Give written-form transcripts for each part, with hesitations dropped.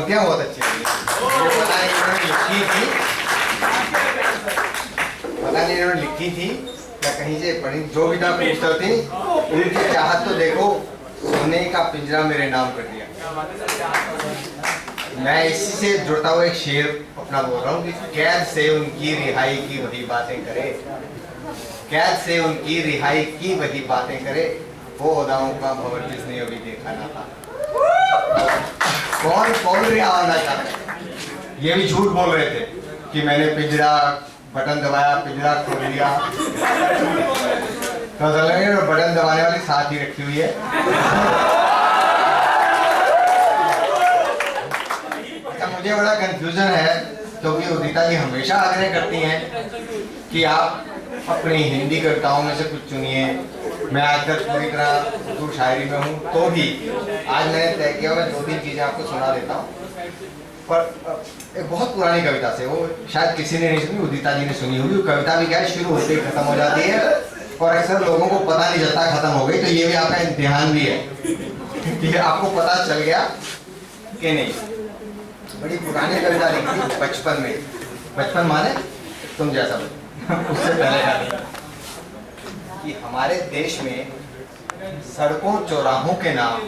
पंक्तियां बहुत अच्छी लगी। मुझे पता नहीं इन्होंने लिखी थी, पता नहीं इन्होंने लिखी थी या कहीं से पढ़ी, जो भी था पूछता थी। उनकी चाहत तो देखो, सोने का पिंजरा मेरे नाम कर दिया। मैं इसी से जुड़ता हुआ एक शेर अपना बोल रहा हूँ कि कैद से उनकी रिहाई की वही बातें करे, कैद से उनकी रिहाई की वही बातें करे, वो अदाओं का भंवर जिसने अभी देखा ना था। कौन कौन रिहा होना चाहता है? ये भी झूठ बोल रहे थे कि मैंने पिंजरा बटन दबाया, पिंजरा खोल लिया। तो बटन दबाने वाली साथ ही रखी हुई है। मुझे बड़ा कंफ्यूजन है क्योंकि उदिता जी हमेशा आग्रह करती हैं कि आप अपनी हिंदी कविताओं में से कुछ चुनिए। मैं आज तक पूरी तरह उर्दू शायरी में हूँ, तो भी आज मैंने तय किया मैं 2-3 चीजें आपको सुना देता हूँ। पर एक बहुत पुरानी कविता से, वो शायद किसी ने नहीं सुनी, उदिता जी ने सुनी होगी। कविता भी क्या है, शुरू होते ही खत्म हो जाती है और अक्सर लोगों को पता नहीं चलता खत्म हो गई। तो ये भी आपका इम्तिहान भी है कि आपको पता चल गया कि नहीं। बड़ी पुरानी कविता लिखी थी बचपन में, बचपन माने तुम जैसा उससे पहले कि हमारे देश में सड़कों चौराहों के नाम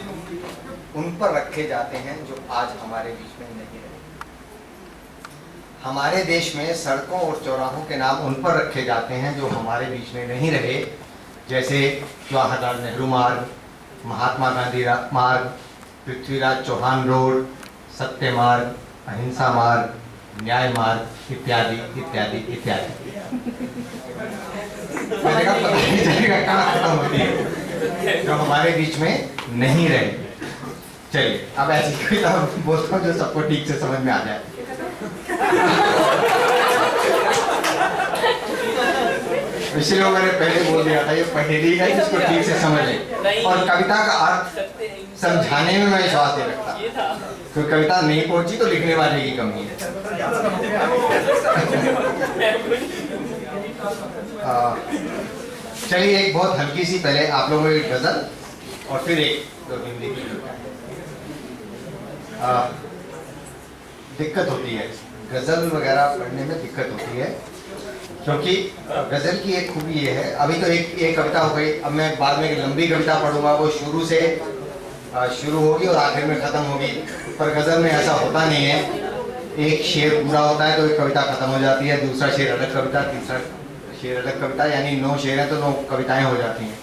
उन पर रखे जाते हैं जो आज हमारे बीच में नहीं रहे। हमारे देश में सड़कों और चौराहों के नाम उन पर रखे जाते हैं जो हमारे बीच में नहीं रहे, जैसे जवाहरलाल नेहरू मार्ग, महात्मा गांधी मार्ग, पृथ्वीराज चौहान रोड, सत्य मार्ग, अहिंसा मार्ग, न्याय मार्ग, इत्यादि इत्यादि इत्यादि। मैंने कहा पता नहीं चलेगा कहाँ खत्म होती है, जो हमारे बीच में नहीं रहे। चलिए अब ऐसी कविता बोलता हूँ जो सबको ठीक से समझ में आ जाए। इसलिए मैंने पहले बोल दिया था ये पहेली है जिसको ठीक से समझ ले, और कविता का अर्थ समझाने में मैं विश्वास नहीं रखता। तो कविता नहीं पहुंची तो लिखने वाले की कमी है। चलिए एक बहुत हल्की सी, पहले आप लोगों को एक गजल और फिर एक दो हिंदी की। दिक्कत होती है गजल वगैरह पढ़ने में, दिक्कत होती है क्योंकि गजल की एक खूबी ये है। अभी तो एक कविता हो गई, अब मैं बाद में एक लंबी कविता पढ़ूंगा, वो शुरू से शुरू होगी और आखिर में खत्म होगी। पर गजल में ऐसा होता नहीं है, एक शेर पूरा होता है तो एक कविता खत्म हो जाती है, दूसरा शेर अलग कविता, तीसरा शेर अलग कविता, यानी 9 शेर हैं तो 9 कविताएं हो जाती हैं।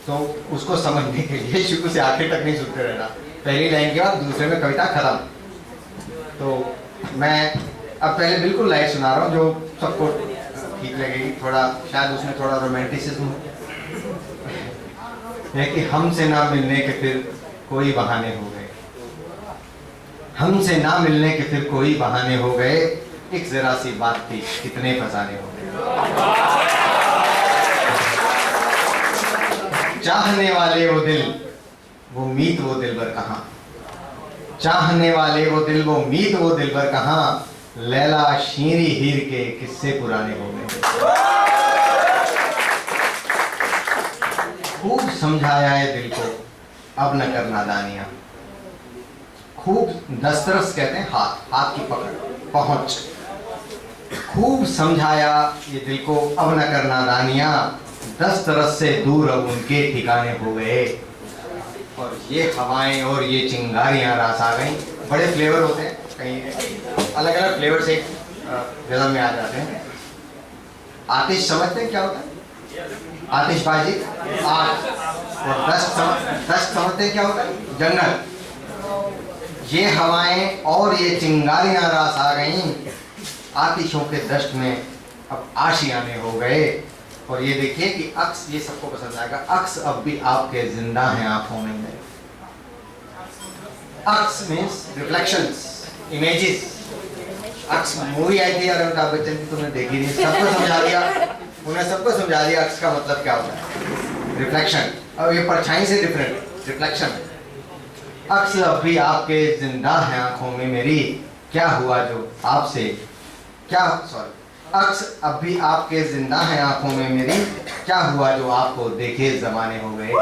तो उसको समझने के लिए शुरू से आखिर तक नहीं सुनते रहना, पहली लाइन के बाद दूसरे में कविता खत्म। तो मैं अब पहले बिल्कुल लाइट सुना रहा हूँ जो सबको ठीक लगेगी, थोड़ा शायद उसमें थोड़ा रोमांटिसिज्म है कि हमसे ना मिलने के फिर कोई बहाने हो गए, हमसे ना मिलने के फिर कोई बहाने हो गए, एक जरा सी बात थी कितने फसाने हो गए। चाहने वाले वो दिल वो मीत वो दिलबर कहाँ, चाहने वाले वो दिल वो मीत वो दिलबर कहाँ, लैला शीरी हीर के किस्से पुराने हो गए। खूब समझाया है दिल को अब न कर नादानियां, खूब दस्तरस कहते हैं हाथ, हाथ की पकड़ पहुंच। खूब समझाया ये दिल को अब न कर नादानियां, दस्तरस से दूर अब उनके ठिकाने हो गए। और ये हवाएं और ये चिंगारियां रास आ गई। बड़े फ्लेवर होते हैं, कहीं अलग अलग फ्लेवर से गजल में आ जाते हैं। आतिश समझते हैं क्या होता है? आतिशबाजी, आग। और दस्त समझते हैं क्या होता है? जंगल। ये हवाएं और ये चिंगारियां रास आ गईं, आतिशों के दश्त में अब आशियाने हो गए। और ये देखिए कि अक्स, ये सबको पसंद आएगा, अक्स अब भी आपके जिंदा हैं आंखों में मेरे। अक्स मीन्स रिफ्लेक्शंस, इमेजेस। अक्स मूवी आई थी अमिताभ बच्चन की, तुमने देखी नहीं, सबको समझा दिया, उन्हें सबको समझा दिया अक्स का मतलब क्या होता है, रिफ्लेक्शन। अब ये परछाई से डिफरेंट, रिफ्लेक्शन। अक्स अब भी आपके जिंदा हैं आंखों में मेरी, क्या हुआ जो आपसे, क्या सॉरी, अक्स अब भी आपके जिंदा हैं आंखों में मेरी, क्या हुआ जो आपको देखे जमाने हो गए।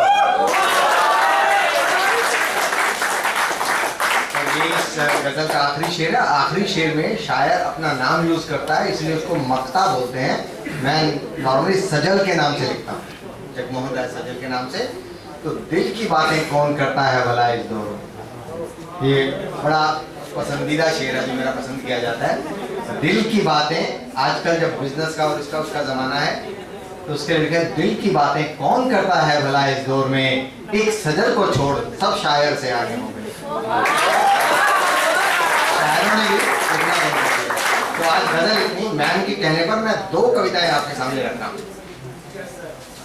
और इस गजल का आखिरी शेर है। आखिरी शेर में शायर अपना नाम यूज करता है, इसलिए उसको मक्ता बोलते हैं। मैं नॉर्मली सजल के नाम से लिखता हूँ, जगमोहन राय सजल के नाम से। तो दिल की बातें कौन करता है भला इस दौर में, ये बड़ा पसंदीदा शेर है जो मेरा पसंद किया जाता है। दिल की बातें, आजकल जब बिजनेस का और इसका उसका जमाना है, तो उसके लिए दिल की बातें कौन करता है भला इस दौर में, एक सजल को छोड़ सब शायर से आगे हो गए। शायरों ने भी इतना कर दिया। तो आज गजल इतनी, मैम के कहने पर मैं दो कविताएं आपके सामने रखता हूँ।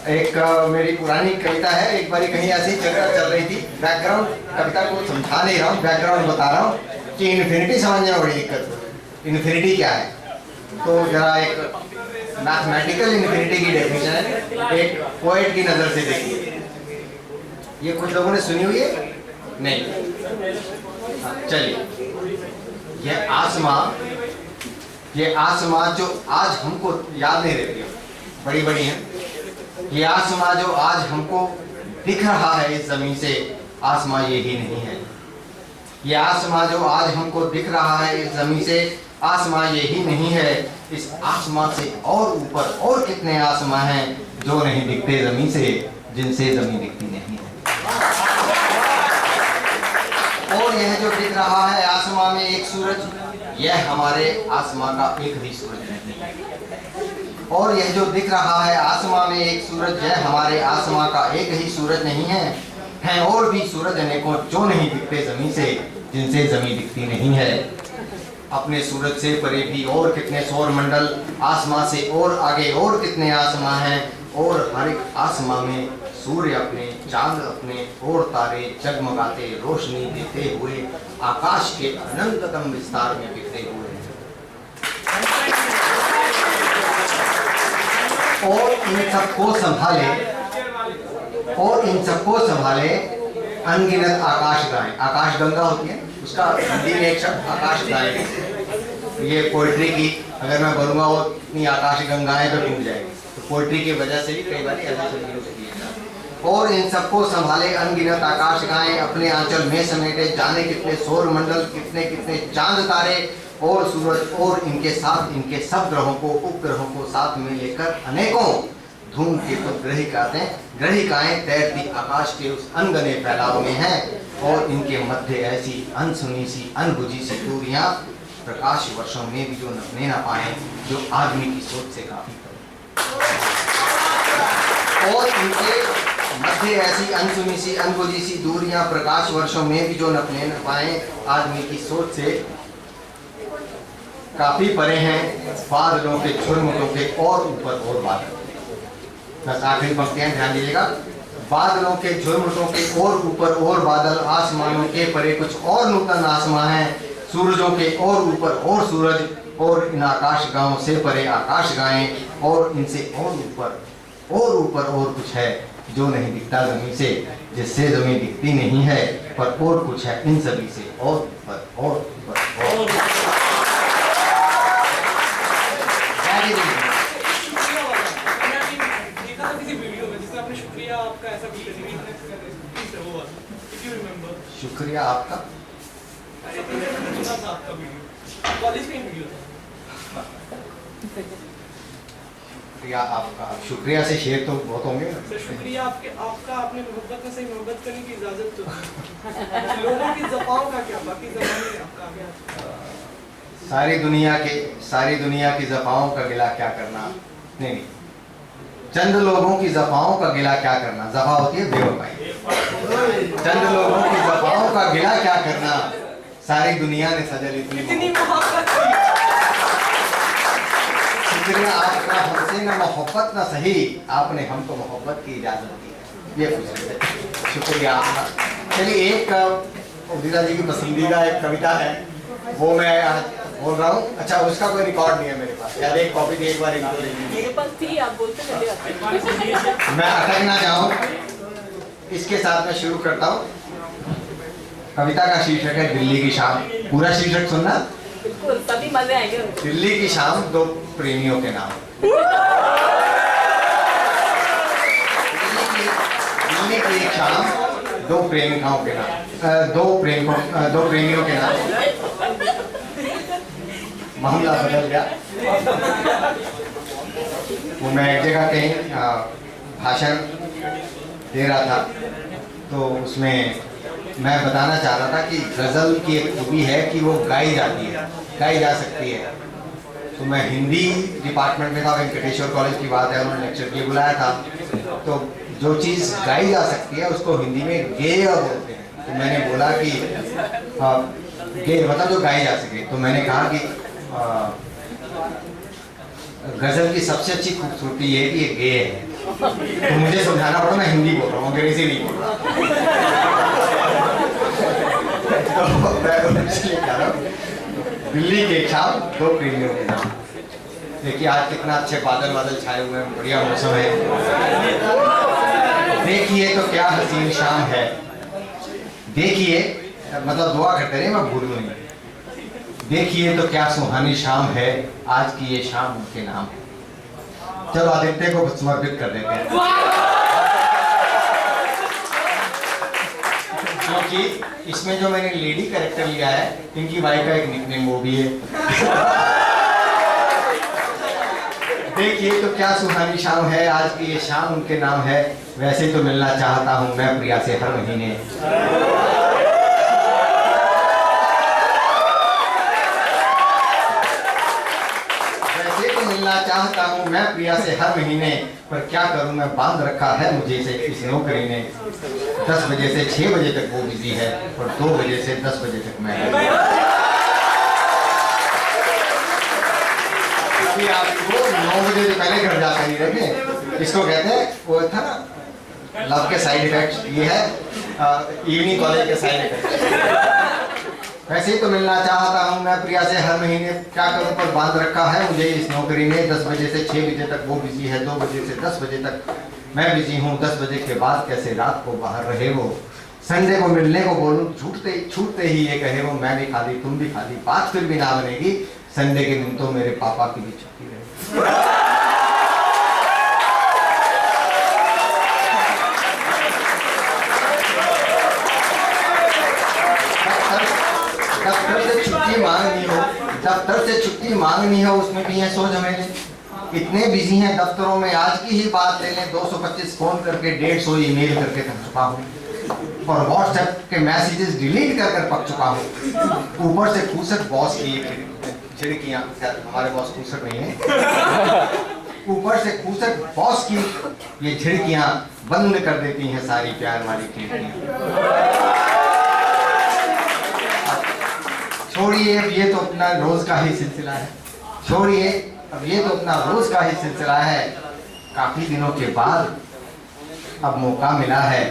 एक मेरी पुरानी कविता है, एक बारी कहीं ऐसी चर्चा चल रही थी, बैकग्राउंड कविता को समझा नहीं रहा हूँ, बैकग्राउंड बता रहा हूँ कि इन्फिनिटी समझने में बड़ी दिक्कत है। इन्फिनिटी क्या है, तो जरा एक मैथमेटिकल इन्फिनिटी की डेफिनेशन है, एक पोएट की नजर से देखिए। ये कुछ लोगों ने सुनी हुई है? नहीं। चलिए, ये आसमां जो आज हमको याद नहीं रहती, बड़ी बड़ी है। ये आसमां जो आज हमको दिख रहा है इस जमीन से, आसमां ये ही नहीं है। ये आसमां जो आज हमको दिख रहा है इस जमीन से, आसमां ये ही नहीं है। इस आसमां से और ऊपर और कितने आसमां हैं जो नहीं दिखते जमीन से, जिनसे जमीन दिखती नहीं है। और यह जो दिख रहा है आसमां में एक सूरज, यह हमारे आसमां का एक भी सूरज नहीं है। और यह जो दिख रहा है आसमां में एक सूरज, यह हमारे आसमां का एक ही सूरज नहीं है। हैं और भी सूरज अनेकों जो नहीं दिखते जमीन से, जिनसे जमीन दिखती नहीं है। अपने सूरज से परे भी और कितने सौर मंडल, आसमां से और आगे और कितने आसमां हैं। और हर एक आसमां में सूर्य अपने, चांद अपने और तारे जगमगाते रोशनी देते हुए आकाश के अनंततम विस्तार में बिखरे हुए हैं। और इन सबको संभाले अनगिनत आकाश गाएं। आकाश गंगा होती है, उसका हिंदी में एक शब्द आकाश गाएं। ये पोइट्री की अगर मैं बोलूँगा वो इतनी आकाश गंगाएं तो टूट जाएगी, तो पोइट्री की वजह से भी कई बार ऐसा और इन सबको संभाले अनगिनत आकाश गाएं, अपने आंचल में समेटे जाने कितने सौर मंडल, कितने कितने चांद तारे और सूरज, और इनके साथ इनके सब ग्रहों को, उपग्रहों को साथ में लेकर अनेकों धूमकेतु ग्रहिकाएं तैरती आकाश के उस अनगने फैलाव में हैं। और इनके मध्य ऐसी अनसुनी सी अनबुझी सी दूरियां प्रकाश वर्षों में भी जो नपने न पाए, जो आदमी की सोच से काफी और इनके मध्य ऐसी अनसुनी सी अनबुझी सी दूरियां प्रकाश वर्षों में भी जो नपने न पाए, आदमी की सोच से काफी परे हैं। बादलों के झुरमुटों के और ऊपर और बादल, बस आखिरी पंक्तियां ध्यान दीजिएगा। बादलों के झुरमुटों के और ऊपर और बादल, आसमानों के परे कुछ और नूतन आसमां हैं। सूरजों के और ऊपर और सूरज, और इन आकाश गांवों से परे आकाश गाएं। और इनसे और ऊपर और कुछ है जो नहीं दिखता जमीन से, जिससे जमीन दिखती नहीं है। पर और कुछ है इन सभी से और ऊपर और ऊपर और। शुक्रिया आपका। शुक्रिया आपका। शुक्रिया से शेर तो बहुत होंगे। शुक्रिया आपका आपने मोहब्बत में सही मोहब्बत करने की इजाजत तो लोगों की ज़बान का क्या, बाकी ज़बान में आपका क्या? सारी दुनिया की ज़बाओं का गिला क्या करना। नहीं, चंद लोगों की ज़बाओं का गिला क्या करना। ज़बा होती है बेवफाई। चंद लोगों की ज़बाओं का गिला क्या करना, सारी दुनिया ने सजल इतनी मोहब्बत। शुक्रिया आपका, हमसे न मोहब्बत न सही, आपने हमको मोहब्बत की इजाजत दी है। ये कुछ शुक्रिया आपका। चलिए, एक उदिता जी की पसंदीदा एक कविता है, वो मैं आज बोल रहा हूँ। अच्छा, उसका कोई रिकॉर्ड नहीं है मेरे पास, यार एक कॉपी थी, एक बार मेरे पास थी, आप बोलते चले आते। मैं अटक ना जाऊँ, इसके साथ मैं शुरू करता हूँ। कविता का शीर्षक है दिल्ली की शाम। पूरा शीर्षक सुनना, बिल्कुल, तभी मजे आएंगे। दिल्ली की शाम दो प्रेमियों के नाम। दिल्ली की एक शाम दो प्रेमिकाओं के नाम, दो प्रेमियों के नाम। मामला बदल गया। वो मैं एक जगह कहीं भाषण दे रहा था, तो उसमें मैं बताना चाह रहा था कि गज़ल की एक खूबी है कि वो गाई जाती है, गाई जा सकती है। तो मैं हिंदी डिपार्टमेंट में था, वेंकटेश्वर कॉलेज की बात है, उन्होंने लेक्चर के लिए बुलाया था। तो जो चीज़ गाई जा सकती है उसको हिंदी में गेय बोलते हैं। तो मैंने बोला कि गेय मतलब जो गाई जा सके। तो मैंने कहा कि गज़ल की सबसे अच्छी खूबसूरती ये है कि ये गेय है। तो मुझे समझाना पड़ा, मैं हिंदी बोल रहा हूँ, अंग्रेजी नहीं बोल रहा। तो मैं इसलिए कह रहा हूँ, दिल्ली के शाम दो प्रेमियों के नाम। देखिए आज कितना अच्छे बादल बादल छाए हुए हैं, बढ़िया मौसम है। देखिए तो क्या हसीन शाम है, देखिए मतलब दुआ करते रहे, मैं भूलूं नहीं। देखिए तो क्या सुहानी शाम है, आज की ये शाम उनके नाम है। चलो आदित्य को समर्पित कर देते हैं, क्योंकि इसमें जो मैंने लेडी कैरेक्टर लिया है, इनकी वाइफ का एक निकनेम वो भी है। देखिए तो क्या सुहानी शाम है, आज की ये शाम उनके नाम है। वैसे तो मिलना चाहता हूँ मैं प्रिया से हर महीने। मिलना चाहता हूँ मैं प्रिया से हर महीने, पर क्या करूँ मैं, बांध रखा है मुझे से इस नौकरी ने। 10 बजे से 6 बजे तक वो बिजी है, और 2 बजे से 10 बजे तक मैं। आपको 9 बजे से पहले घर जाकर ही रखें। इसको कहते हैं, वो था ना लव के साइड इफेक्ट, ये है इवनिंग कॉलेज के साइड इफेक्ट। वैसे ही तो मिलना चाहता हूँ मैं प्रिया से हर महीने, क्या करूँ पर बांध रखा है मुझे इस नौकरी ने। 10 बजे से 6 बजे तक वो बिजी है, 2 बजे से 10 बजे तक मैं बिजी हूँ। 10 बजे के बाद कैसे रात को बाहर रहे वो, संडे को मिलने को बोलूँ छूटते ही ये कहे वो, मैं भी खाली तुम भी खाली, बात फिर भी ना बनेगी। संडे के दिन तो मेरे पापा की भी छुट्टी रहे। दफ्तर से छुट्टी मांगनी हो उसमें भी है सो झमेले। इतने बिजी हैं दफ्तरों में, आज की ही बात ले लें, 225 फोन करके 150 ईमेल करके थक चुका हूँ, और व्हाट्सएप के मैसेजेस डिलीट कर पक चुका हूँ। ऊपर से खूसट बॉस की खिड़कियाँ, हमारे बॉस खूसट नहीं है, ऊपर से खूसट बॉस की ये खिड़कियाँ बंद कर देती हैं सारी प्यार वाली खिड़कियाँ। छोड़िए अब ये तो अपना रोज का ही सिलसिला है, छोड़िए अब ये तो अपना रोज का ही सिलसिला है। काफी दिनों के बाद अब मौका मिला है।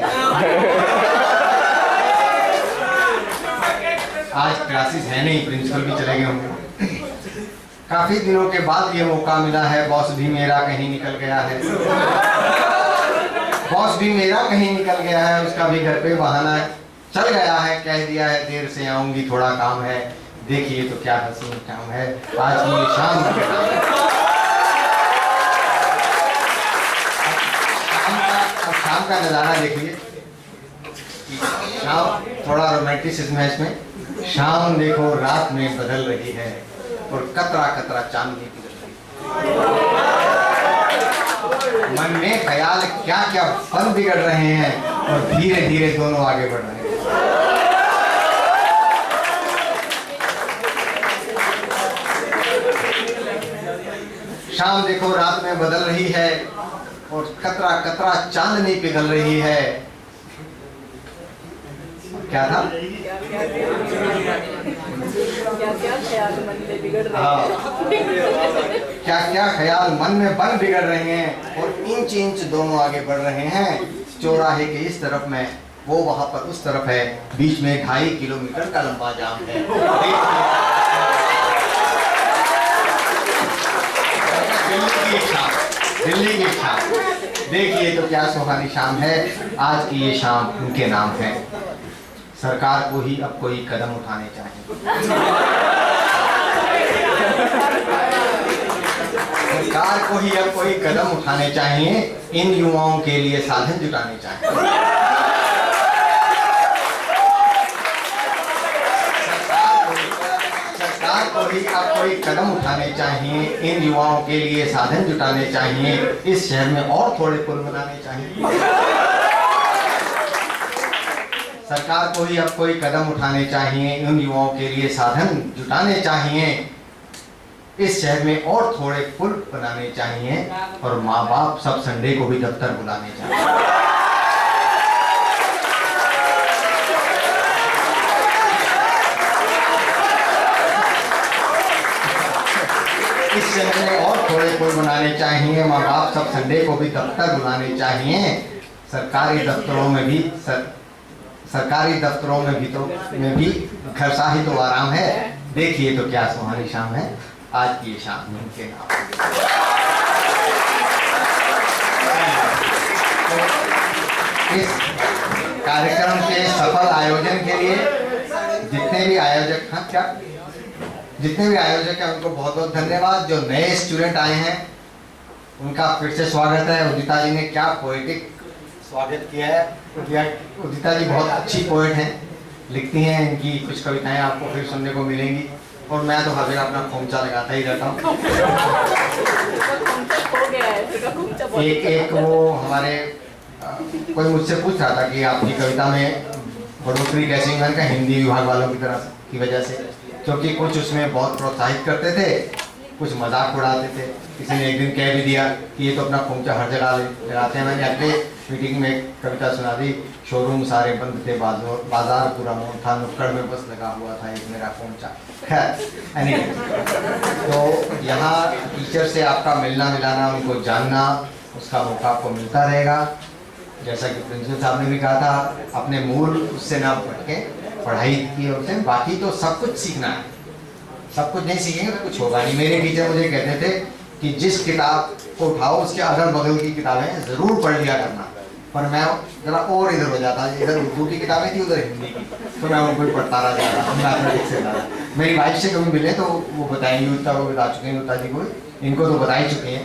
आज क्लासेस है नहीं, प्रिंसिपल भी चले गए होंगे। काफी दिनों के बाद ये मौका मिला है, बॉस भी मेरा कहीं निकल गया है, बॉस भी मेरा कहीं निकल गया है, उसका भी घर पे बहाना चल गया है, कह दिया है देर से आऊंगी थोड़ा काम है। देखिए तो क्या हसीन काम है, आज की ये शाम के नाम है। शाम का नज़ारा देखिए, शाम थोड़ा रोमांटिसिज्म है इसमें। शाम देखो रात में बदल रही है, और कतरा कतरा चांदनी पिघल रही है। मन में ख्याल क्या क्या फन बिगड़ रहे हैं, और धीरे धीरे दोनों आगे बढ़ रहे हैं। शाम देखो रात में बदल रही है, और कतरा कतरा चांदनी पिघल रही है। क्या था? क्या ख्याल मन में बिगड़ रहे हैं। क्या ख्याल मन में बन बिगड़ रहे हैं, और इंच इंच दोनों आगे बढ़ रहे हैं। चौराहे के इस तरफ में, वो वहां पर उस तरफ है, बीच में 2.5 किलोमीटर का लंबा जाम है। दिल्ली की शाम, देखिए तो क्या सुहानी शाम है, आज की ये शाम उनके नाम है। सरकार को ही अब कोई कदम उठाने चाहिए, सरकार को ही अब कोई कदम उठाने चाहिए, इन युवाओं के लिए साधन जुटाने चाहिए। अब कोई कदम उठाने चाहिए, इन युवाओं के लिए साधन जुटाने चाहिए, इस शहर में और थोड़े पुल बनाने चाहिए। सरकार को ही अब कोई कदम उठाने चाहिए, इन युवाओं के लिए साधन जुटाने चाहिए, इस शहर में और थोड़े पुल बनाने चाहिए, और माँ बाप सब संडे को भी दफ्तर बुलाने चाहिए। इस शहर में और थोड़े पुल बनाने चाहिए, माँ बाप सब संडे को भी दफ्तर बुलाने चाहिए। सरकारी दफ्तरों में भी घर सा ही तो आराम है। देखिए तो क्या सुहानी शाम है आज की ये शाम के नाम। इस कार्यक्रम के सफल आयोजन के लिए जितने भी आयोजक हैं उनको बहुत बहुत धन्यवाद। जो नए स्टूडेंट आए हैं उनका फिर से स्वागत है। उदिता जी ने क्या पोएटिक स्वागत किया है। उदिता जी बहुत अच्छी पोएट हैं, लिखती हैं, इनकी कुछ कविताएं आपको फिर सुनने को मिलेंगी। और मैं तो हर जगह अपना खोमचा लगाता ही रहता हूँ। एक वो हमारे कोई मुझसे पूछ रहा था कि आपकी कविता में बढ़ोतरी कैसी? मैंने कहा हिंदी विभाग वालों की तरह की वजह से, क्योंकि कुछ उसमें बहुत प्रोत्साहित करते थे, कुछ मजाक उड़ाते थे। किसी ने एक दिन कह भी दिया कि ये तो अपना खोमचा हर जगह लगाते हैं। मैंने अगले मीटिंग में एक कविता सुना दी, शोरूम सारे बंद थे, बाजार पूरा मौन था, नुक्कड़ में बस लगा हुआ था एक मेरा खोमचा। खैर anyway, तो यहाँ टीचर से आपका मिलना मिलाना, उनको जानना, उसका मौका आपको मिलता रहेगा। जैसा कि प्रिंसिपल साहब ने भी कहा था, अपने मूल उससे ना भटके, पढ़ाई की ओर से। बाकी तो सब कुछ सीखना है, सब कुछ नहीं सीखेंगे तो कुछ होगा नहीं। मेरे टीचर मुझे कहते थे कि जिस किताब को उठाओ उसके अगल बगल की किताबें जरूर पढ़ लिया करना। पर मैं जरा और इधर हो जाता, इधर उर्दू की किताबें थी, उधर हिंदी की, तो मैं उनको ही पढ़ता रह जाता, मैथमेटिक्स से ज़्यादा। मेरी वाइफ से कभी मिले तो वो बताएंगी, उतना वो बता चुके हैं उतना जी को, इनको तो बता ही चुके हैं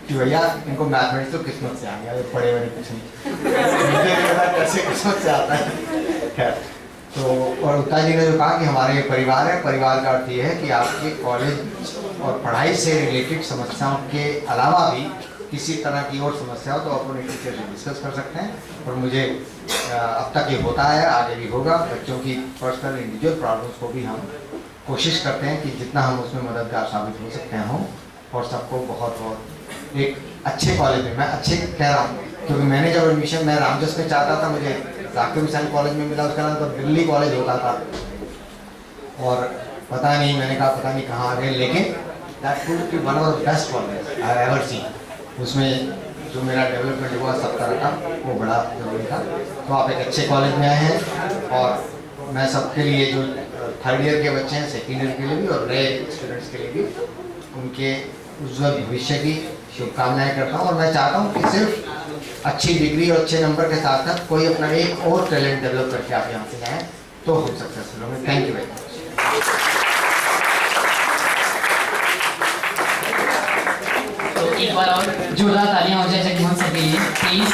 कि भैया इनको मैथमेटिक्स तो किस्मत से आ गया, पढ़े हुए कुछ नहीं, मुझे नहीं पता कैसे किस्मत से आता है। खैर, तो और उत्ता जी ने जो कहा कि हमारे परिवार है, परिवार का अर्थ ये है कि आपके कॉलेज और पढ़ाई से रिलेटेड समस्याओं के अलावा भी किसी तरह की और समस्या हो तो अपने टीचर से डिस्कस कर सकते हैं। और मुझे अब तक ये होता है, आगे भी होगा। बच्चों की पर्सनल इंडिविजुअल प्रॉब्लम्स को भी हम कोशिश करते हैं कि जितना हम उसमें मददगार साबित हो सकते हैं। और सबको बहुत बहुत एक अच्छे कॉलेज में, मैं अच्छे कह रहा हूँ क्योंकि मैंने जब एडमिशन मैं रामजस में चाहता था, मुझे जाकिर हुसैन कॉलेज में मिला, उसका नाम तो दिल्ली कॉलेज होता था। और पता नहीं, मैंने कहा पता नहीं कहाँ आ गए, लेकिन that proved to be one of the best college I have ever seen. उसमें जो मेरा डेवलपमेंट हुआ सब तरह का, वो बड़ा जरूरी था। तो आप एक अच्छे कॉलेज में आए हैं, और मैं सबके लिए जो थर्ड ईयर के बच्चे हैं, सेकेंड ईयर के लिए भी और नए स्टूडेंट्स के लिए भी उनके उज्ज्वल भविष्य की शुभकामनाएं करता हूँ। और मैं चाहता हूँ कि सिर्फ अच्छी डिग्री और अच्छे नंबर के साथ साथ कोई अपना एक और टैलेंट डेवलप करके आप यहाँ से जाएँ तो हम सक्सेसफुल होंगे। Thank you very much. तो एक बार और जोरदार तालियां हो जाए जगमोहन सर के लिए प्लीज।